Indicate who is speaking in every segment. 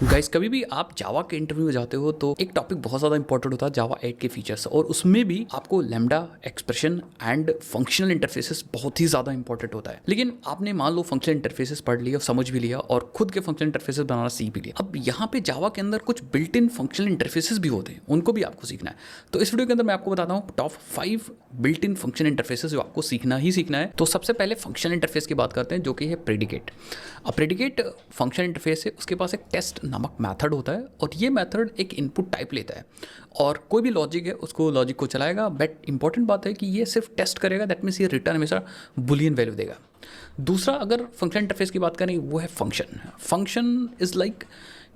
Speaker 1: Guys कभी भी आप जावा के इंटरव्यू में जाते हो तो एक टॉपिक बहुत ज़्यादा इंपॉर्टेंट होता है जावा 8 के फीचर्स और उसमें भी आपको lambda expression and functional interfaces बहुत ही ज़्यादा इंपॉर्टेंट होता है। लेकिन आपने मान लो फंक्शनल इंटरफेसेस पढ़ लिया, समझ भी लिया और खुद के फंक्शनल इंटरफेसेस बनाना सीख भी लिया। अब यहाँ पे जावा के अंदर कुछ बिल्ट इन फंक्शनल इंटरफेसेस भी होते हैं, उनको भी आपको सीखना है। तो इस वीडियो के अंदर मैं आपको बताता हूँ top 5 built in functional interfaces जो आपको सीखना ही सीखना है। तो सबसे पहले फंक्शनल इंटरफेस की बात करते हैं जो कि है प्रेडिकेट। अब प्रेडिकेट फंक्शनल इंटरफेस है, उसके पास एक टेस्ट नामक मैथड होता है और ये मेथड एक इनपुट टाइप लेता है और कोई भी लॉजिक है उसको लॉजिक को चलाएगा। बट इंपॉर्टेंट बात है कि ये सिर्फ टेस्ट करेगा, दैट मीन्स ये रिटर्न हमेशा बुलियन वैल्यू देगा। दूसरा अगर फंक्शन इंटरफेस की बात करें वो है फंक्शन। फंक्शन इज़ लाइक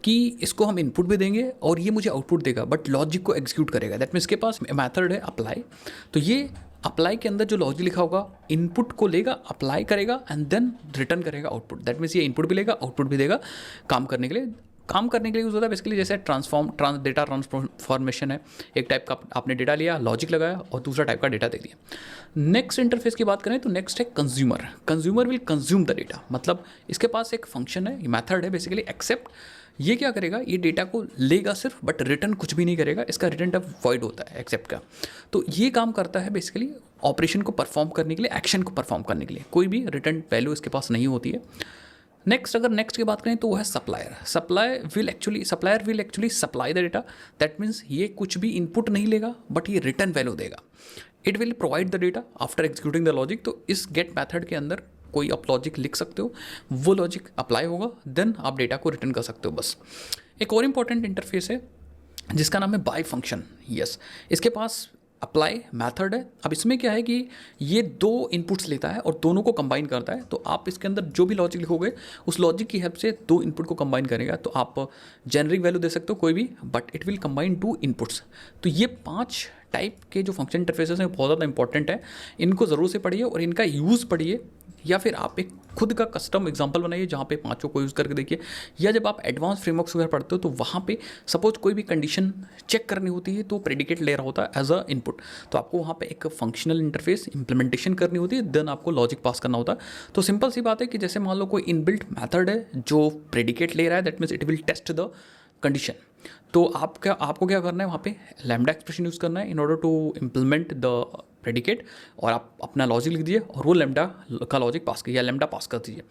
Speaker 1: कि इसको हम इनपुट भी देंगे और ये मुझे आउटपुट देगा बट लॉजिक को एग्जीक्यूट करेगा। दैट मीन्स के पास मेथड है अप्लाई, तो ये अप्लाई के अंदर जो लॉजिक लिखा होगा इनपुट को लेगा, अप्लाई करेगा एंड देन रिटर्न करेगा आउटपुट। दैट मीन्स ये इनपुट भी लेगा, आउटपुट भी देगा। काम करने के लिए यूज़ होता है बेसिकली जैसे डेटा ट्रांसफॉर्मेशन है। एक टाइप का आपने डेटा लिया, लॉजिक लगाया और दूसरा टाइप का डेटा दे दिया। नेक्स्ट इंटरफेस की बात करें तो नेक्स्ट है consumer. Consumer will consume the data, मतलब इसके पास एक फंक्शन है, मैथड है बेसिकली एक्सेप्ट। ये क्या करेगा, ये डेटा को लेगा सिर्फ बट रिटर्न कुछ भी नहीं करेगा। इसका रिटर्न टाइप वॉइड होता है एक्सेप्ट का। तो ये काम करता है बेसिकली ऑपरेशन को परफॉर्म करने के लिए, एक्शन को परफॉर्म करने के लिए। कोई भी रिटर्न वैल्यू इसके पास नहीं होती है। नेक्स्ट की बात करें तो वो है supplier. Supplier will actually supply the data. That means ये कुछ भी इनपुट नहीं लेगा बट ये रिटर्न वैल्यू देगा। It will provide the data after executing the logic. तो इस गेट मैथड के अंदर कोई आप लॉजिक लिख सकते हो, वो लॉजिक अप्लाई होगा, देन आप डेटा को रिटर्न कर सकते हो बस। एक और इंपॉर्टेंट इंटरफेस है जिसका नाम है बाय फंक्शन। यस, इसके पास अप्लाई मैथड है। अब इसमें क्या है कि ये दो इनपुट्स लेता है और दोनों को कंबाइन करता है। तो आप इसके अंदर जो भी लॉजिक लिखोगे उस लॉजिक की हेल्प से दो इनपुट को कंबाइन करेगा। तो आप जेनरिक वैल्यू दे सकते हो कोई भी, but it will combine to inputs. तो ये 5 टाइप के जो फंक्शन इंटरफेसेस हैं बहुत ज़्यादा इंपॉर्टेंट है। इनको ज़रूर से पढ़िए और इनका यूज़ पढ़िए, या फिर आप एक खुद का कस्टम एग्जांपल बनाइए जहाँ पे 5 को यूज़ करके देखिए। या जब आप एडवांस फ्रेमवर्क्स वगैरह पढ़ते हो तो वहाँ पे सपोज कोई भी कंडीशन चेक करनी होती है तो प्रेडिकेट ले रहा होता है एज अ इनपुट, तो आपको वहाँ पे एक फंक्शनल इंटरफेस इंप्लीमेंटेशन करनी होती है, देन आपको लॉजिक पास करना होता है। तो सिंपल सी बात है कि जैसे मान लो कोई इनबिल्ट मैथड है जो प्रेडिकेट ले रहा है, that means it will test the condition. तो आपको क्या करना है, वहाँ पे लैम्डा एक्सप्रेशन यूज़ करना है in order to implement the predicate, और आप अपना लॉजिक लिख दीजिए और वो लैम्डा का लॉजिक पास कीजिए या लैम्डा पास कर दीजिए।